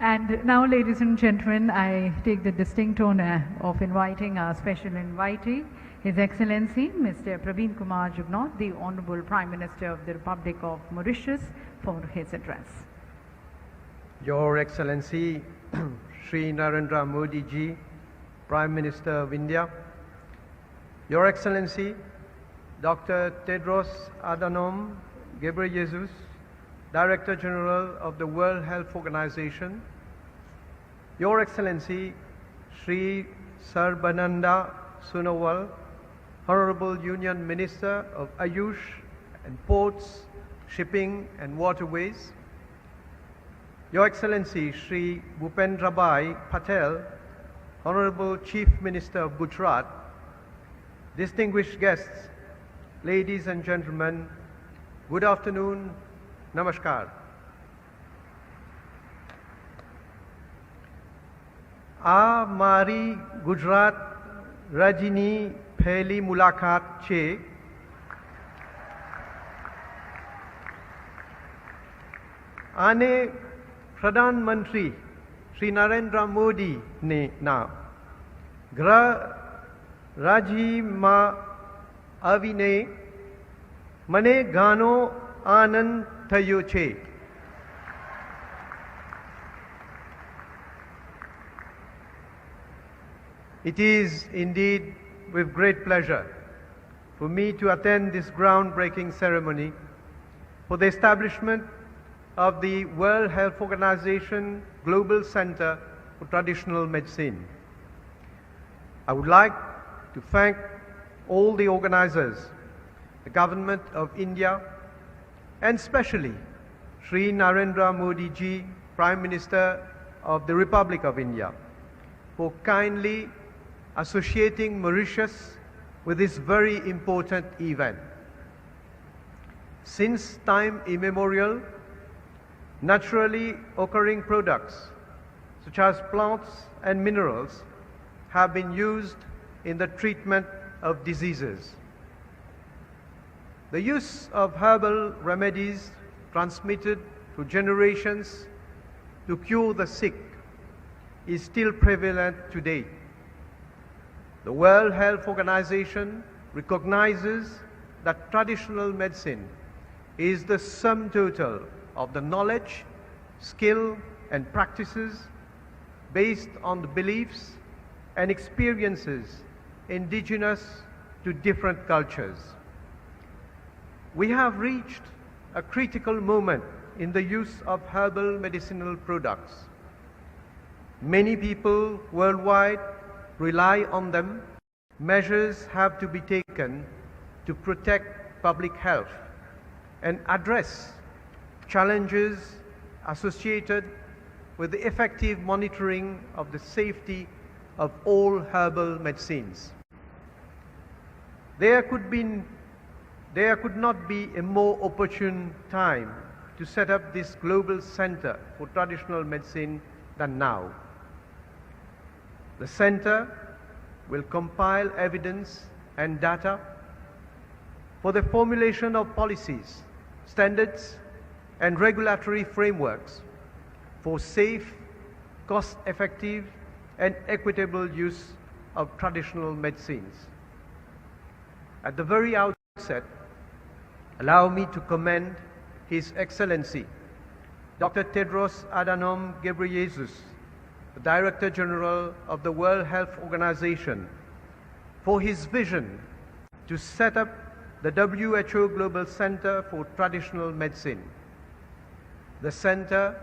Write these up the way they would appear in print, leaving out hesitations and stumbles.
And now, ladies and gentlemen, I take the distinct honor of inviting our special invitee, His Excellency Mr. Pravind Jugnauth, the Honorable Prime Minister of the Republic of Mauritius, for his address. Your Excellency Shri Narendra Modi ji, Prime Minister of India, Your Excellency Dr. Tedros Adhanom Ghebreyesus, Director General of the World Health Organization, Your Excellency Shri Sarbananda Sonowal, Honorable Union Minister of Ayush and Ports, Shipping and Waterways, Your Excellency Shri Bhupendrabhai Patel, Honorable Chief Minister of Gujarat, distinguished guests, ladies and gentlemen, good afternoon, namaskar. આ મારી ગુજરાત રાજ્યની પહેલી મુલાકાત છે. આને પ્રધાનમંત્રી શ્રી નરેન્દ્ર મોદીને ના ગૃહ રાજ્યમાં આવીને મને ઘણો આનંદ થયો છે. It is indeed with great pleasure for me to attend this groundbreaking ceremony for the establishment of the World Health Organization Global Center for Traditional Medicine. I would like to thank all the organizers, the Government of India, and especially Shri Narendra Modi ji, Prime Minister of the Republic of India, for kindly associating Mauritius with this very important event. Since time immemorial, naturally occurring products such as plants and minerals have been used in the treatment of diseases. The use of herbal remedies transmitted through generations to cure the sick is still prevalent today. The World Health Organization recognizes that traditional medicine is the sum total of the knowledge, skill, and practices based on the beliefs and experiences indigenous to different cultures. We have reached a critical moment in the use of herbal medicinal products. Many people worldwide rely on them. Measures have to be taken to protect public health and address challenges associated with the effective monitoring of the safety of all herbal medicines. There could not be a more opportune time to set up this global center for traditional medicine than now. The center will compile evidence and data for the formulation of policies, standards, and regulatory frameworks for safe, cost-effective, and equitable use of traditional medicines. At the very outset, allow me to commend His Excellency Dr. Tedros Adhanom Ghebreyesus, the Director General of the World Health Organization, for his vision to set up the WHO Global Center for Traditional Medicine. The center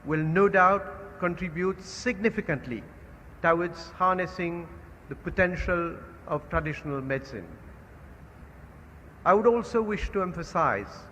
will no doubt contribute significantly towards harnessing the potential of traditional medicine. I would also wish to emphasize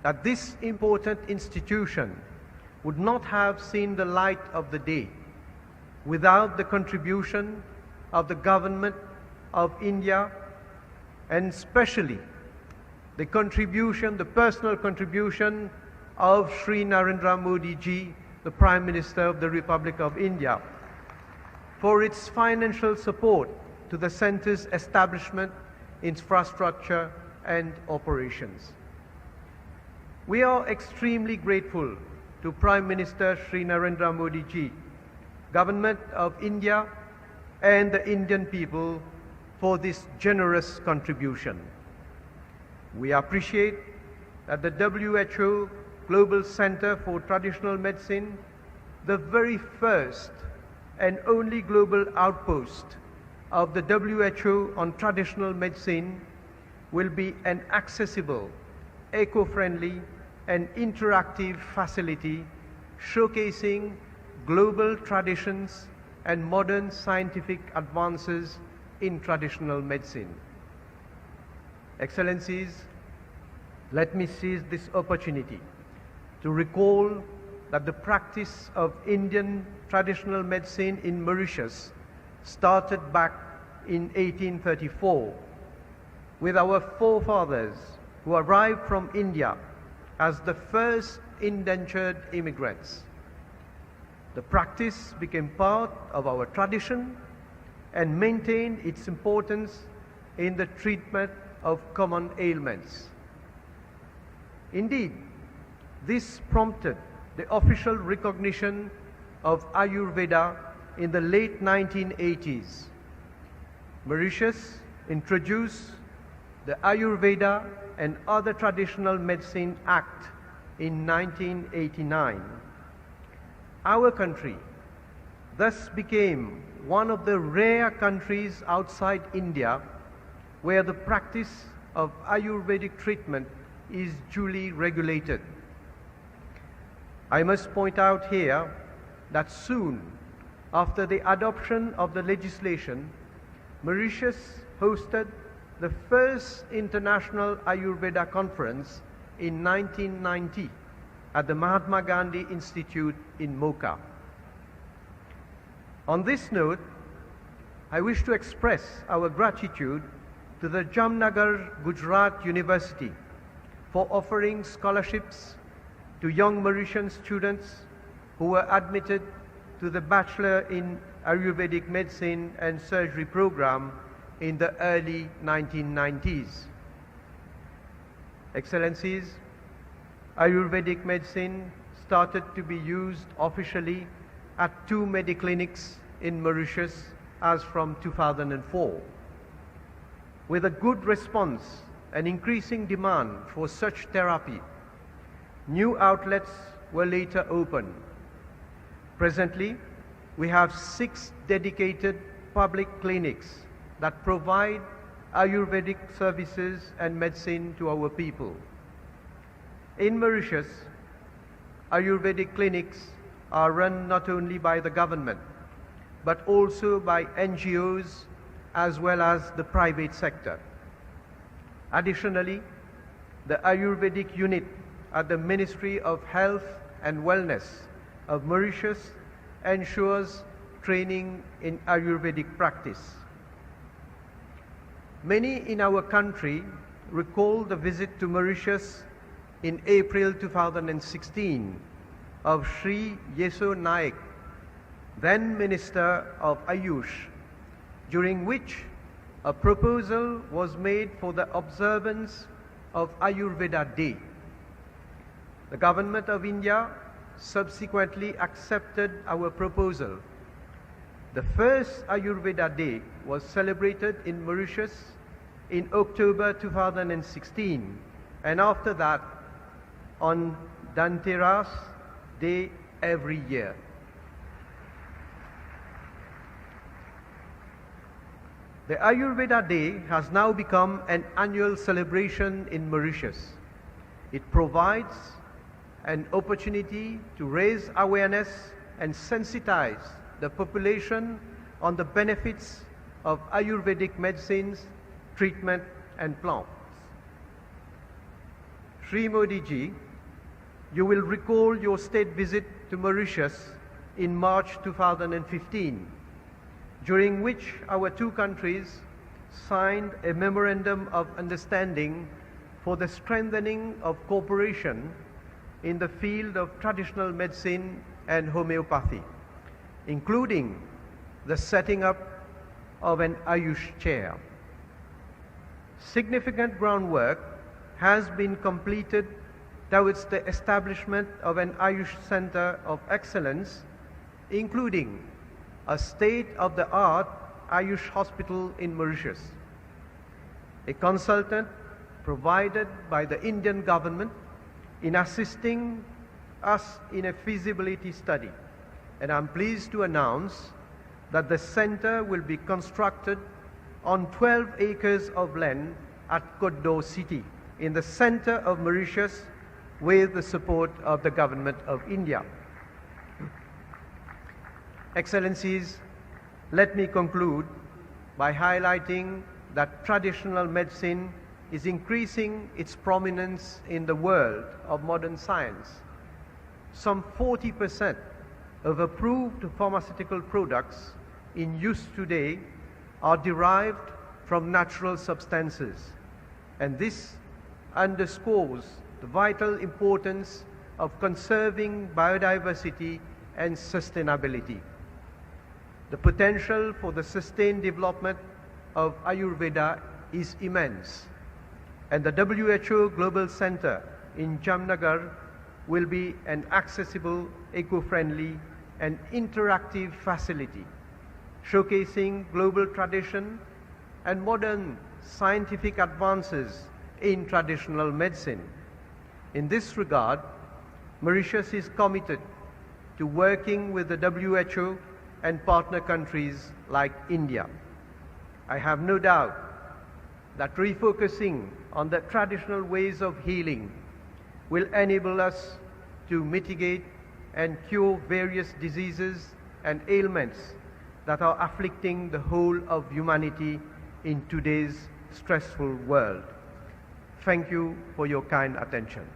that this important institution would not have seen the light of the day without the contribution of the Government of India, and especially the personal contribution of Shri Narendra Modi ji, the Prime Minister of the Republic of India, for its financial support to the center's establishment, infrastructure, and operations. We are extremely grateful to Prime Minister Shri Narendra Modi ji, Government of India and the Indian people for this generous contribution. We appreciate that the WHO Global Center for Traditional Medicine, the very first and only global outpost of the WHO on traditional medicine, will be an accessible, eco-friendly and interactive facility showcasing global traditions and modern scientific advances in traditional medicine. Excellencies, let me seize this opportunity to recall that the practice of Indian traditional medicine in Mauritius started back in 1834 with our forefathers who arrived from India as the first indentured immigrants. The practice became part of our tradition and maintained its importance in the treatment of common ailments. Indeed, this prompted the official recognition of Ayurveda in the late 1980s. Mauritius introduced the Ayurveda and Other Traditional Medicine Act in 1989. Our country thus became one of the rare countries outside India where the practice of Ayurvedic treatment is duly regulated. I must point out here that soon after the adoption of the legislation, Mauritius hosted the first International Ayurveda Conference in 1990 at the Mahatma Gandhi Institute in Mocha. On this note, I wish to express our gratitude to the Jamnagar, Gujarat University for offering scholarships to young Mauritian students who were admitted to the Bachelor in Ayurvedic Medicine and Surgery program in the early 1990s. Excellencies, Ayurvedic medicine started to be used officially at 2 mediclinics in Mauritius as from 2004. With a good response and increasing demand for such therapy, new outlets were later opened. Presently, we have 6 dedicated public clinics that provide Ayurvedic services and medicine to our people. In Mauritius, Ayurvedic clinics are run not only by the government, but also by NGOs as well as the private sector. Additionally, the Ayurvedic unit at the Ministry of Health and Wellness of Mauritius ensures training in Ayurvedic practice. Many in our country recall the visit to Mauritius in April 2016 of Shri Yeso Naik, then Minister of Ayush, during which a proposal was made for the observance of Ayurveda Day. The Government of India subsequently accepted our proposal. The first Ayurveda Day was celebrated in Mauritius in October 2016, and after that on Dhanteras Day every year. The Ayurveda Day has now become an annual celebration in Mauritius. It provides an opportunity to raise awareness and sensitize the population on the benefits of Ayurvedic medicines, treatment and plants. Shri Modi ji, you will recall your state visit to Mauritius in March 2015, during which our 2 countries signed a memorandum of understanding for the strengthening of cooperation in the field of traditional medicine and homeopathy, including the setting up of an Ayush chair. Significant groundwork has been completed towards the establishment of an Ayush Center of Excellence, including a state-of-the-art Ayush hospital in Mauritius. A consultant provided by the Indian government in assisting us in a feasibility study. And I'm pleased to announce that the center will be constructed on 12 acres of land at Koddo city in the center of Mauritius with the support of the government of India. Excellencies, let me conclude by highlighting that traditional medicine is increasing its prominence in the world of modern science. Some 40% of approved pharmaceutical products in use today are derived from natural substances, and this underscores the vital importance of conserving biodiversity and sustainability. The potential for the sustained development of Ayurveda is immense, and the WHO Global Center in Jamnagar will be an accessible, eco-friendly and interactive facility, showcasing global tradition and modern scientific advances in traditional medicine. In this regard, Mauritius is committed to working with the WHO and partner countries like India. I have no doubt that refocusing on the traditional ways of healing will enable us to mitigate and cure various diseases and ailments that are afflicting the whole of humanity in today's stressful world. Thank you for your kind attention.